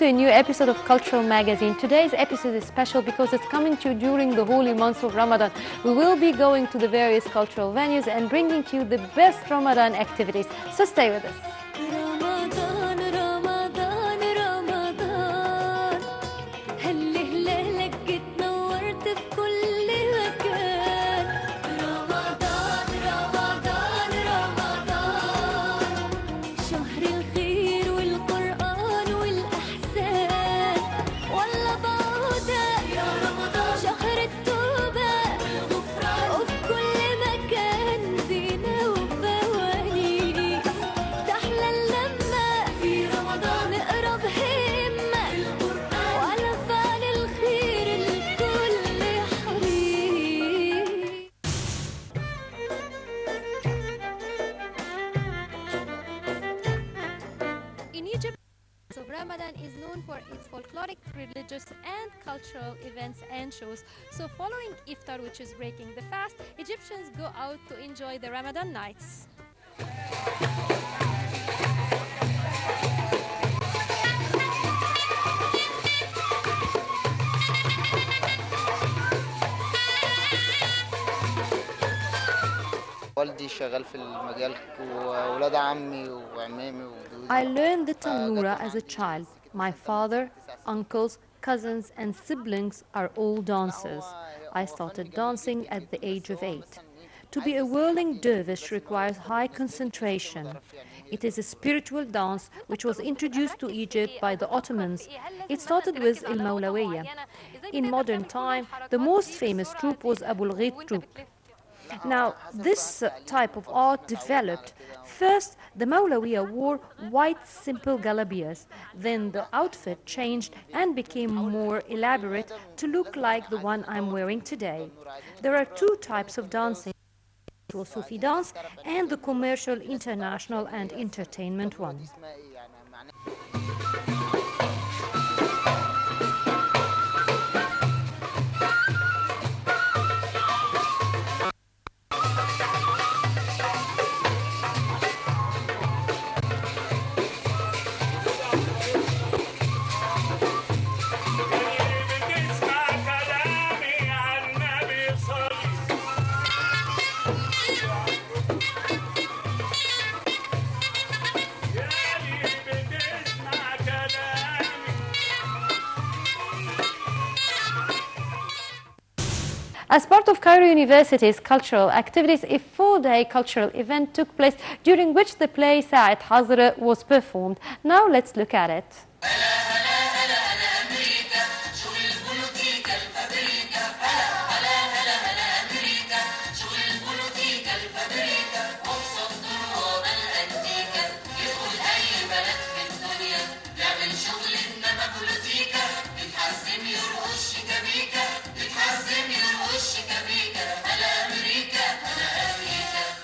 to a new episode of Cultural Magazine. Today's episode is special because it's coming to you during the holy month of Ramadan. We will be going to the various cultural venues and bringing to you the best Ramadan activities. So stay with us. In Egypt, so Ramadan is known for its folkloric, religious and cultural events and shows. So following Iftar, which is breaking the fast, Egyptians go out to enjoy the Ramadan nights. والدي شغال في المجال وولاد عمي وعمامي وجدودي. I learned the tanura as a child. My father, uncles, cousins and siblings are all dancers. I started dancing at the age of 8. To be a whirling dervish requires high concentration. It is a spiritual dance which was introduced to Egypt by the Ottomans. It started with Il Mawlawiyya. In modern time, the most famous troupe was Abul Ghid troupe. Now, this type of art developed. First, the Mawlawiyya wore white simple galabias. Then the outfit changed and became more elaborate to look like the one I'm wearing today. There are two types of dancing: the Sufi dance and the commercial, international and entertainment one. As part of Cairo University's cultural activities, a 4-day cultural event took place during which the play Sa'at Hazr was performed. Now let's look at it.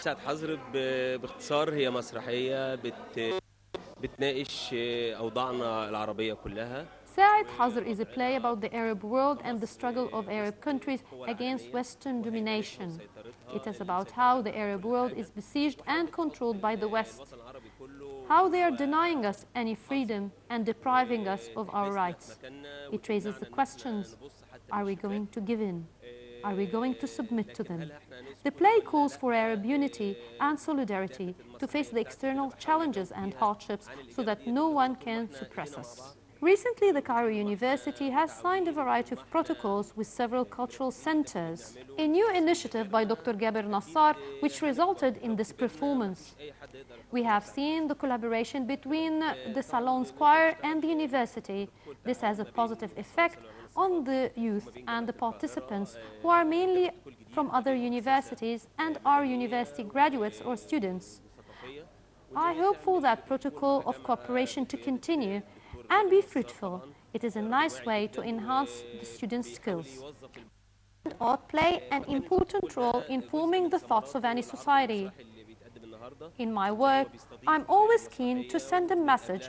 ساعة حظر باختصار هي مسرحية بتناقش أوضاعنا العربية كلها. Sa'at Hazr is a play about the Arab world and the struggle of Arab countries against Western domination. It is about how the Arab world is besieged and controlled by the West, how they are denying us any freedom and depriving us of our rights. It raises the questions: are we going to give in? Are we going to submit to them? The play calls for Arab unity and solidarity to face the external challenges and hardships so that no one can suppress us. Recently, the Cairo University has signed a variety of protocols with several cultural centers. A new initiative by Dr. Gaber Nassar, which resulted in this performance. We have seen the collaboration between the Salon's choir and the university. This has a positive effect on the youth and the participants, who are mainly from other universities and are university graduates or students. I hope for that protocol of cooperation to continue and be fruitful. It is a nice way to enhance the students' skills. Art play an important role in forming the thoughts of any society. In my work, I'm always keen to send a message,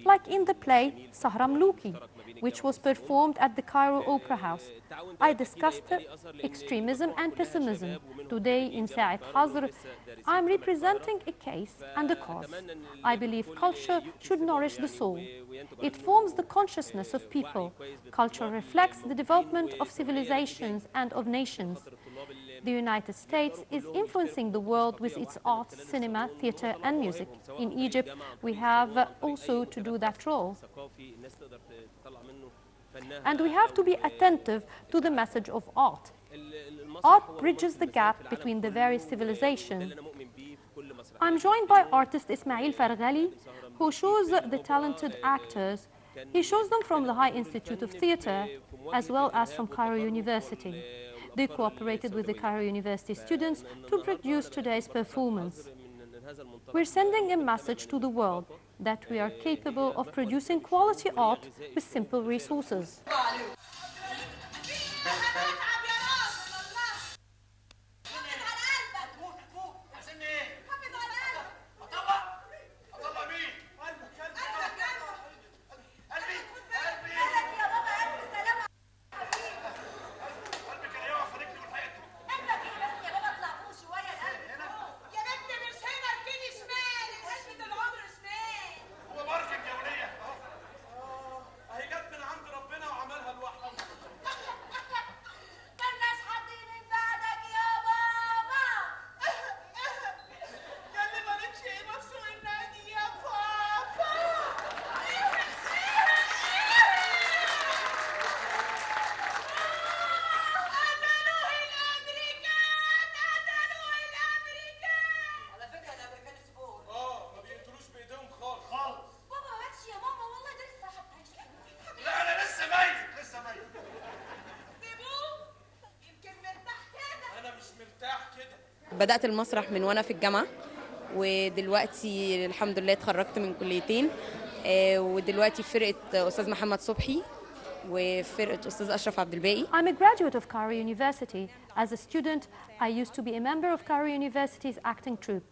like in the play Sahra Mlouki, which was performed at the Cairo Opera House. I discussed extremism and pessimism. Today in Sa'at Hazr, I'm representing a case and a cause. I believe culture should nourish the soul. It forms the consciousness of people. Culture reflects the development of civilizations and of nations. The United States is influencing the world with its art, cinema, theater, and music. In Egypt, we have also to do that role. And we have to be attentive to the message of art. Art bridges the gap between the various civilizations. I'm joined by artist Ismail Farghali, who shows the talented actors. He shows them from the High Institute of Theatre, as well as from Cairo University. They cooperated with the Cairo University students to produce today's performance. We're sending a message to the world that we are capable of producing quality art with simple resources. بدأت المسرح من وأنا في الجامعة، ودلوقتي الحمد لله اتخرجت من كليتين، ودلوقتي في فرقة أستاذ محمد صبحي وفرقة أستاذ أشرف عبد الباقي. I'm a graduate of Cairo University. As a student, I used to be a member of Cairo University's acting troupe.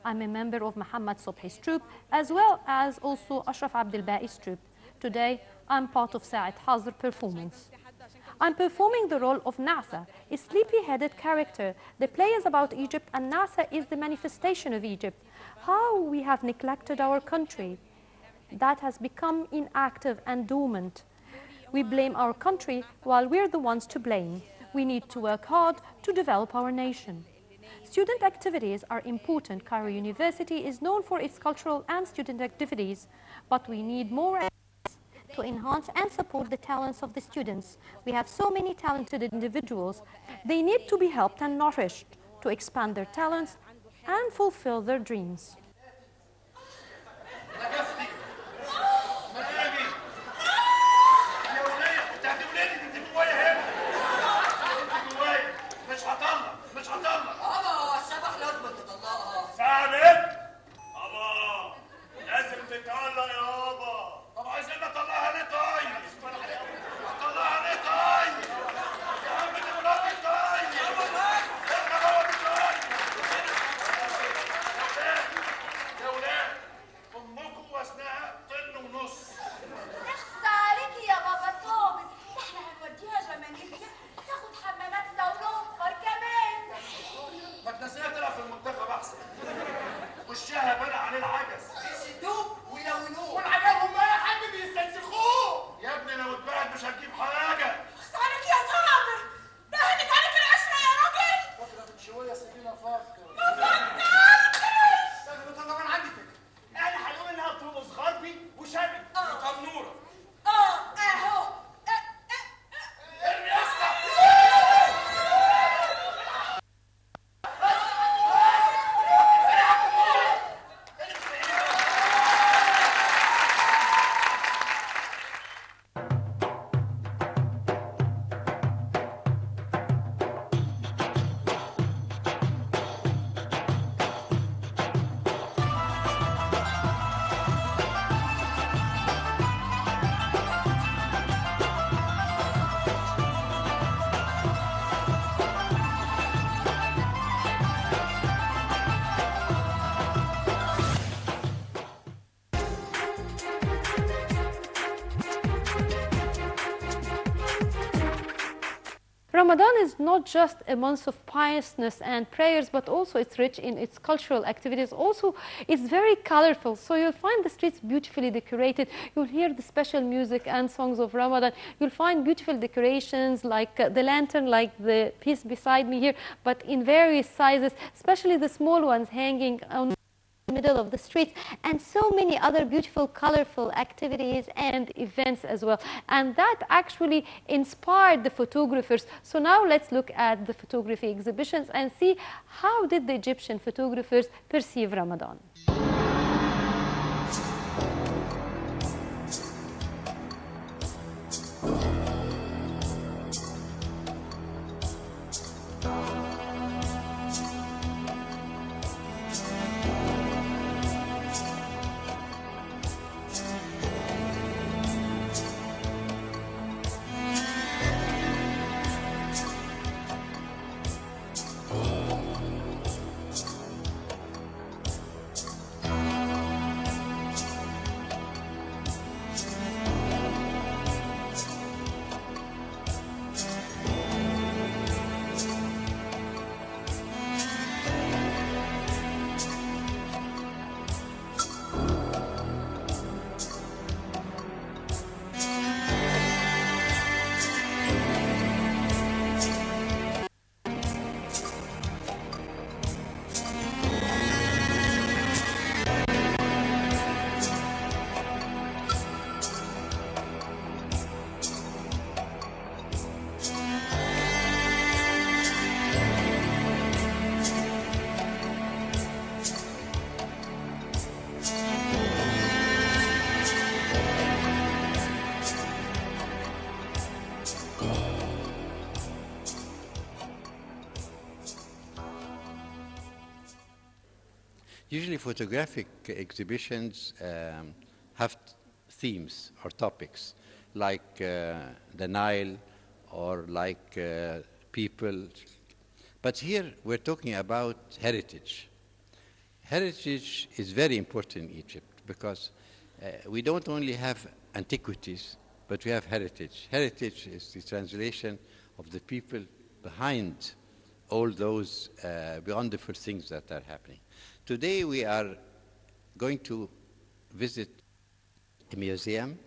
I'm a member of Muhammad Sobhi's troupe, as well as also Ashraf Abdel Baqi's troupe. Today, I'm part of Sa'at Hazr performance. I'm performing the role of Nasa, a sleepy-headed character. The play is about Egypt, and Nasa is the manifestation of Egypt. How we have neglected our country. That has become inactive and dormant. We blame our country while we're the ones to blame. We need to work hard to develop our nation. Student activities are important. Cairo University is known for its cultural and student activities, but we need more to enhance and support the talents of the students. We have so many talented individuals. They need to be helped and nourished to expand their talents and fulfill their dreams. Ramadan is not just a month of piousness and prayers, but also it's rich in its cultural activities. Also, it's very colorful. So you'll find the streets beautifully decorated. You'll hear the special music and songs of Ramadan. You'll find beautiful decorations like the lantern, like the piece beside me here, but in various sizes, especially the small ones hanging on the middle of the street, and so many other beautiful, colorful activities and events as well. And that actually inspired the photographers. So now let's look at the photography exhibitions and see how did the Egyptian photographers perceive Ramadan. Usually photographic exhibitions have themes or topics like the Nile or like people. But here we're talking about heritage. Heritage is very important in Egypt because we don't only have antiquities, but we have heritage. Heritage is the translation of the people behind all those wonderful things that are happening. Today we are going to visit a museum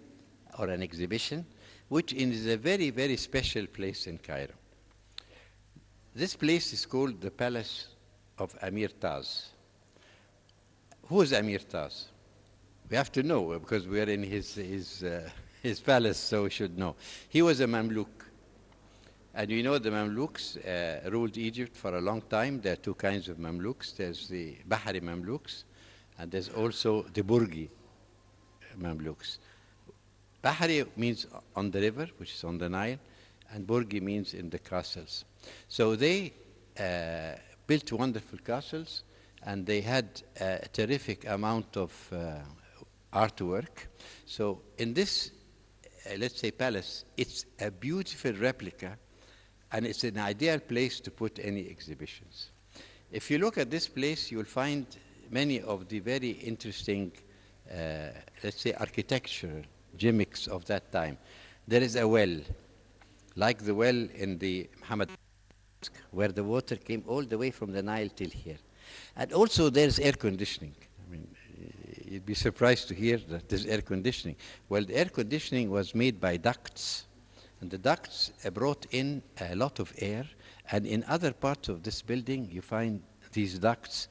or an exhibition, which is a very, very special place in Cairo. This place is called the Palace of Amir Taz. Who is Amir Taz? We have to know because we are in his palace, so we should know. He was a Mamluk. And you know the Mamluks ruled Egypt for a long time. There are two kinds of Mamluks. There's the Bahari Mamluks, and there's also the Burgi Mamluks. Bahari means on the river, which is on the Nile, and Burgi means in the castles. So they built wonderful castles, and they had a terrific amount of artwork. So in this, let's say, palace, it's a beautiful replica, and it's an ideal place to put any exhibitions. If you look at this place, you'll find many of the very interesting, let's say, architectural gimmicks of that time. There is a well, like the well in the Muhammad, where the water came all the way from the Nile till here. And also there's air conditioning. I mean, you'd be surprised to hear that there's air conditioning. Well, the air conditioning was made by ducts. And the ducts brought in a lot of air, and in other parts of this building you find these ducts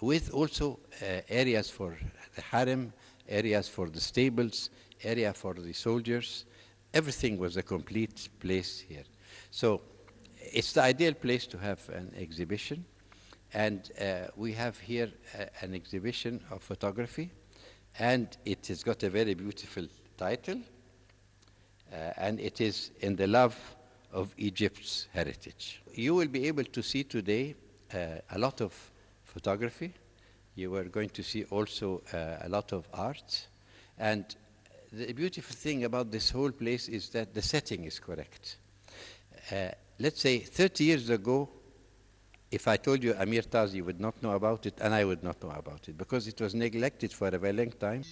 with also areas for the harem, areas for the stables, area for the soldiers. Everything was a complete place here. So it's the ideal place to have an exhibition, and we have here an exhibition of photography, and it has got a very beautiful title. And it is in the love of Egypt's heritage. You will be able to see today a lot of photography. You are going to see also a lot of art. And the beautiful thing about this whole place is that the setting is correct. Let's say 30 years ago, if I told you Amir Taz, you would not know about it, and I would not know about it, because it was neglected for a very long time.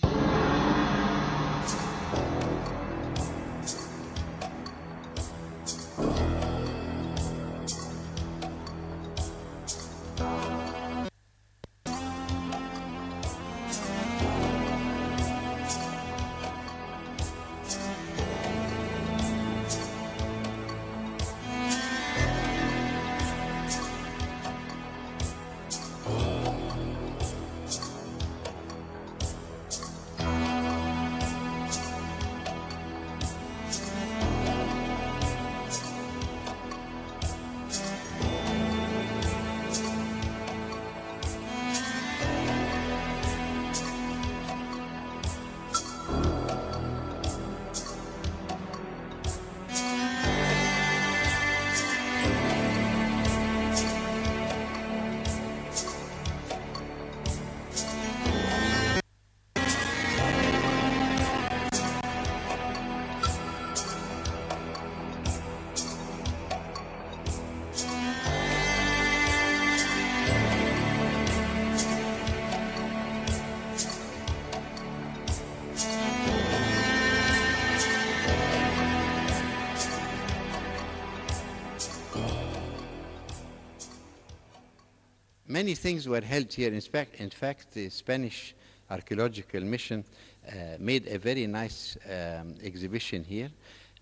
many things were held here. In fact, the Spanish archaeological mission made a very nice exhibition here.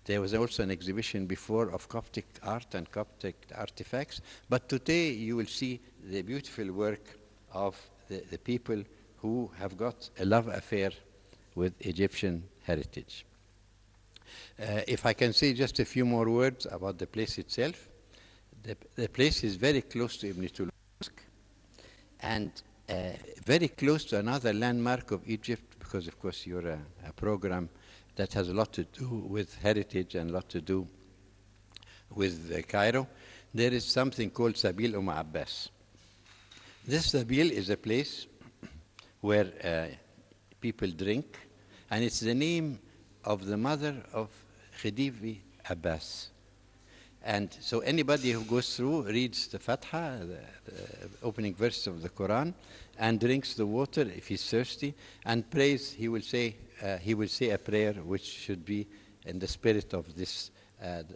There was also an exhibition before of Coptic art and Coptic artifacts. But today you will see the beautiful work of the people who have got a love affair with Egyptian heritage. If I can say just a few more words about the place itself. The place is very close to Ibn Tulun Mosque and very close to another landmark of Egypt, because of course you're a program that has a lot to do with heritage and a lot to do with Cairo. There is something called Sabil Abbas. This Sabil is a place where people drink, and it's the name of the mother of Khedive Abbas. And so anybody who goes through reads the Fatiha, the opening verse of the Quran, and drinks the water if he's thirsty, and prays, he will say a prayer which should be in the spirit of this,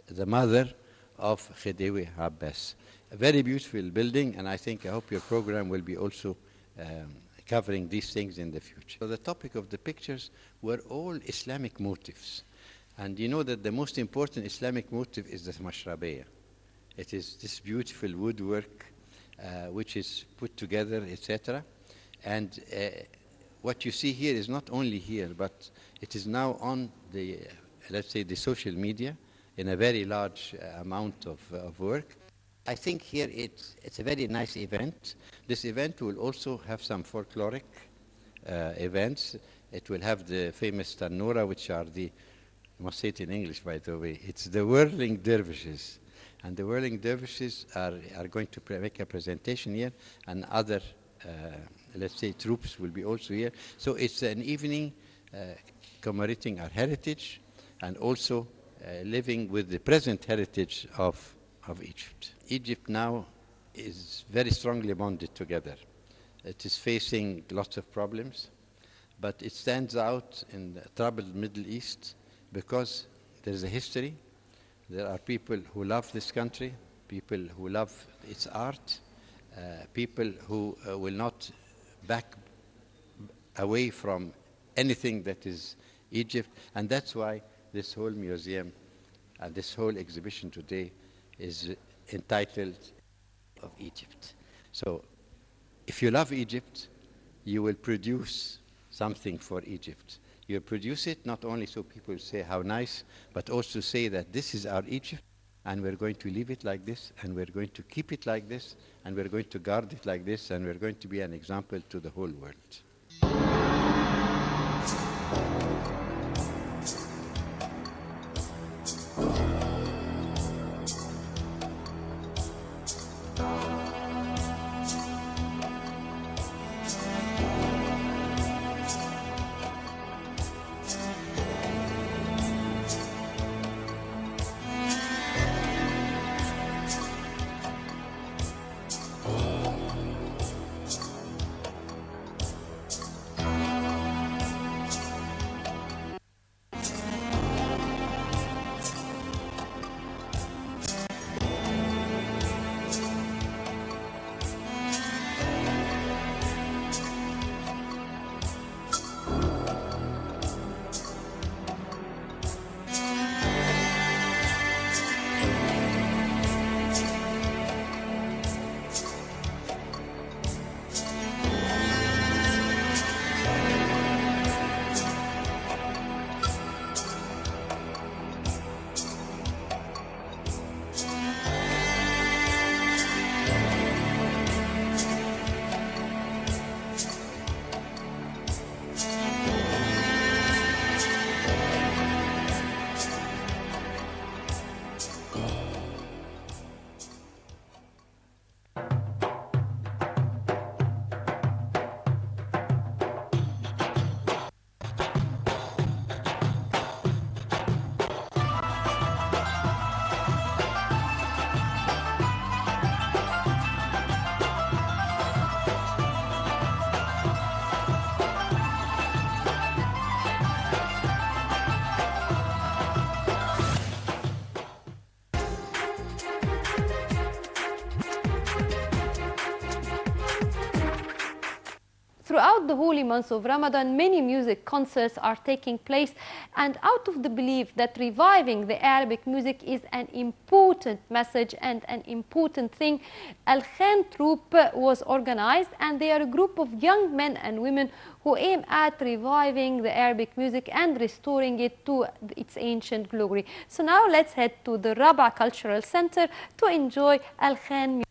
the mother of Khedive Abbas. A very beautiful building, and I hope your program will be also covering these things in the future. So the topic of the pictures were all Islamic motifs. And you know that the most important Islamic motif is the mashrabiyah. It is this beautiful woodwork which is put together, etc. And what you see here is not only here, but it is now on the, let's say, the social media in a very large amount of work. I think here it's a very nice event. This event will also have some folkloric events. It will have the famous Tanura, which are the, I must say it in English, by the way, it's the whirling dervishes. And the whirling dervishes are going to make a presentation here, and other, let's say, troops will be also here. So it's an evening commemorating our heritage and also living with the present heritage of Egypt. Egypt now is very strongly bonded together. It is facing lots of problems, but it stands out in the troubled Middle East because there is a history. There are people who love this country, people who love its art, people who will not back away from anything that is Egypt. And that's why this whole museum and this whole exhibition today is entitled of Egypt. So if you love Egypt, you will produce something for Egypt. You produce it not only so people say how nice, but also say that this is our Egypt, and we're going to leave it like this, and we're going to keep it like this, and we're going to guard it like this, and we're going to be an example to the whole world. throughout the holy month of Ramadan, many music concerts are taking place, and out of the belief that reviving the Arabic music is an important message and an important thing, Al Khan Troupe was organized, and they are a group of young men and women who aim at reviving the Arabic music and restoring it to its ancient glory. So now let's head to the Rabaa Cultural Center to enjoy Al Khan music.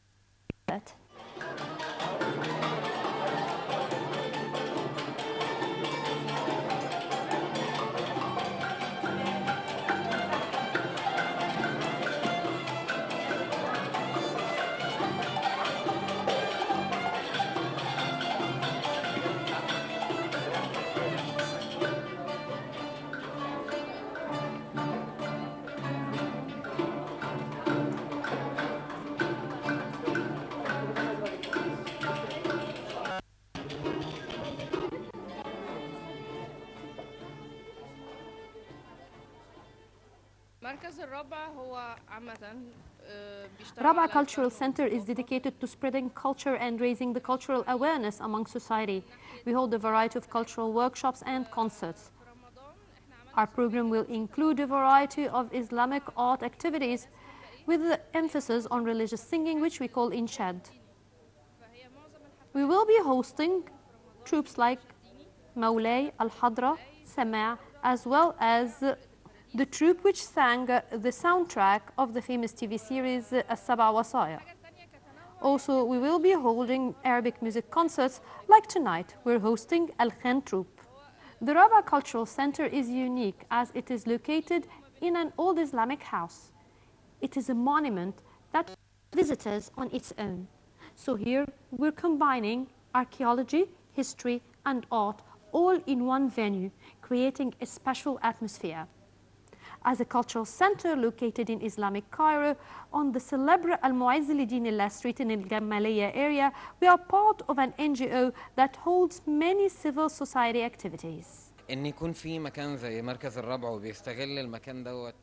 Rabaa Cultural Center is dedicated to spreading culture and raising the cultural awareness among society. We hold a variety of cultural workshops and concerts. Our program will include a variety of Islamic art activities with the emphasis on religious singing, which we call Inshad. We will be hosting troops like Mawlay, Al-Hadra, Sama', as well as the troupe which sang the soundtrack of the famous TV series As-Saba' Wasaya. Also, we will be holding Arabic music concerts like tonight. We're hosting Al Khan Troupe. The Rabaa Cultural Center is unique as it is located in an old Islamic house. It is a monument that visitors on its own. So here we're combining archaeology, history and art all in one venue, creating a special atmosphere. As a cultural center located in Islamic Cairo on the celebrated Al-Mu'izz Lidinillah Street in Al-Gamaliyya area, we are part of an NGO that holds many civil society activities. إن يكون في مكان زي مركز الربع وبيستغل المكان دوت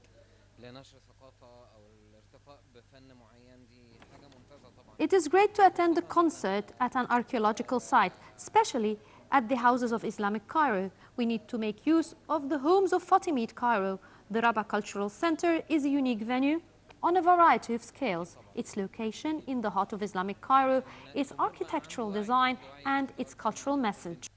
لنشر ثقافة أو الارتقاء بفن معين دي حاجة ممتازة طبعا. It is great to attend a concert at an archaeological site, especially at the houses of Islamic Cairo. We need to make use of the homes of Fatimid Cairo. The Rabaa Cultural Center is a unique venue on a variety of scales. Its location in the heart of Islamic Cairo, its architectural design, and its cultural message.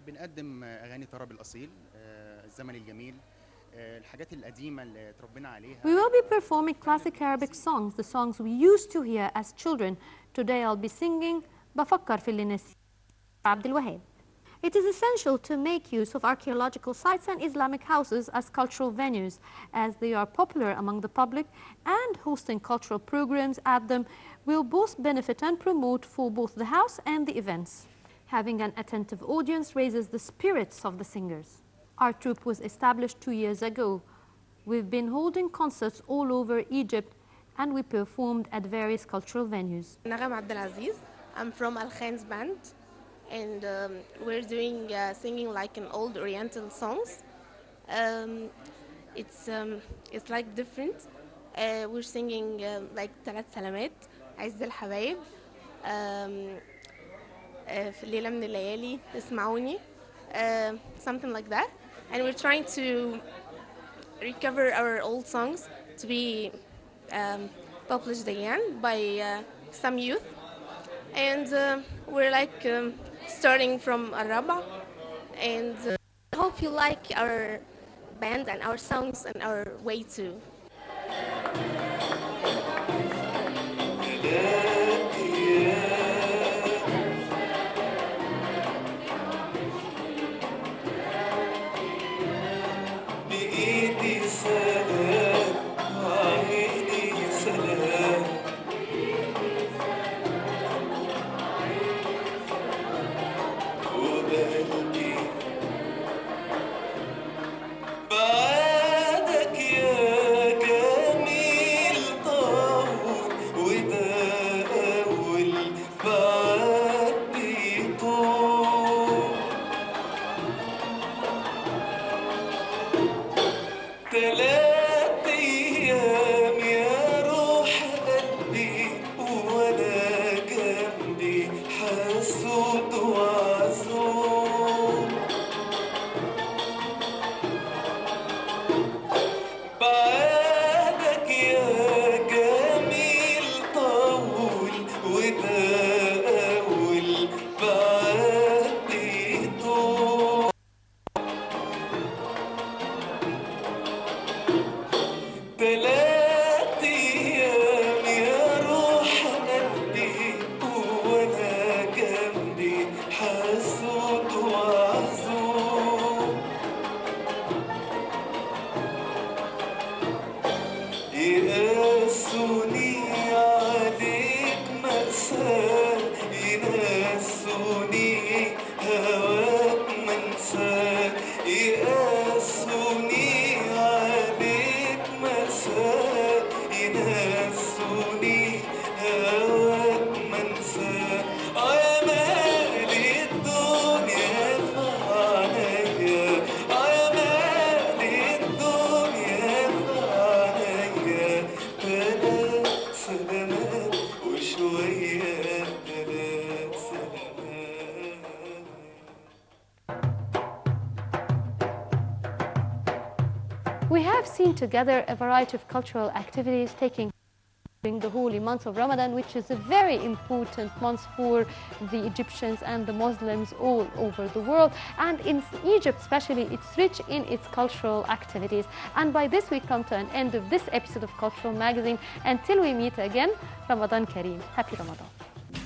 بنقدم أغاني طرب الأصيل الزمن الجميل الحاجات القديمة اللي اتربينا عليها. We will be performing classic Arabic songs, the songs we used to hear as children. Today I'll be singing بفكر في اللي نسي عبد الوهاب. It is essential to make use of archaeological sites and Islamic houses as cultural venues, as they are popular among the public, and hosting cultural programs at them will both benefit and promote for both the house and the events. Having an attentive audience raises the spirits of the singers. Our troupe was established 2 years ago. We've been holding concerts all over Egypt, and we performed at various cultural venues. Nagam Abdelaziz. I'm from Al Khan's band, and we're doing singing like an old Oriental songs. It's like different. We're singing like Talat Salamat, عز الحبايب, في ليلة من الليالي, اسمعوني, something like that. And we're trying to recover our old songs to be published again by some youth. And we're like starting from Rabaa, and I hope you like our band and our songs and our way too. We have seen together a variety of cultural activities taking during the holy month of Ramadan, which is a very important month for the Egyptians and the Muslims all over the world. And in Egypt especially, it's rich in its cultural activities. And by this we come to an end of this episode of Cultural Magazine. Until we meet again, Ramadan Kareem. Happy Ramadan.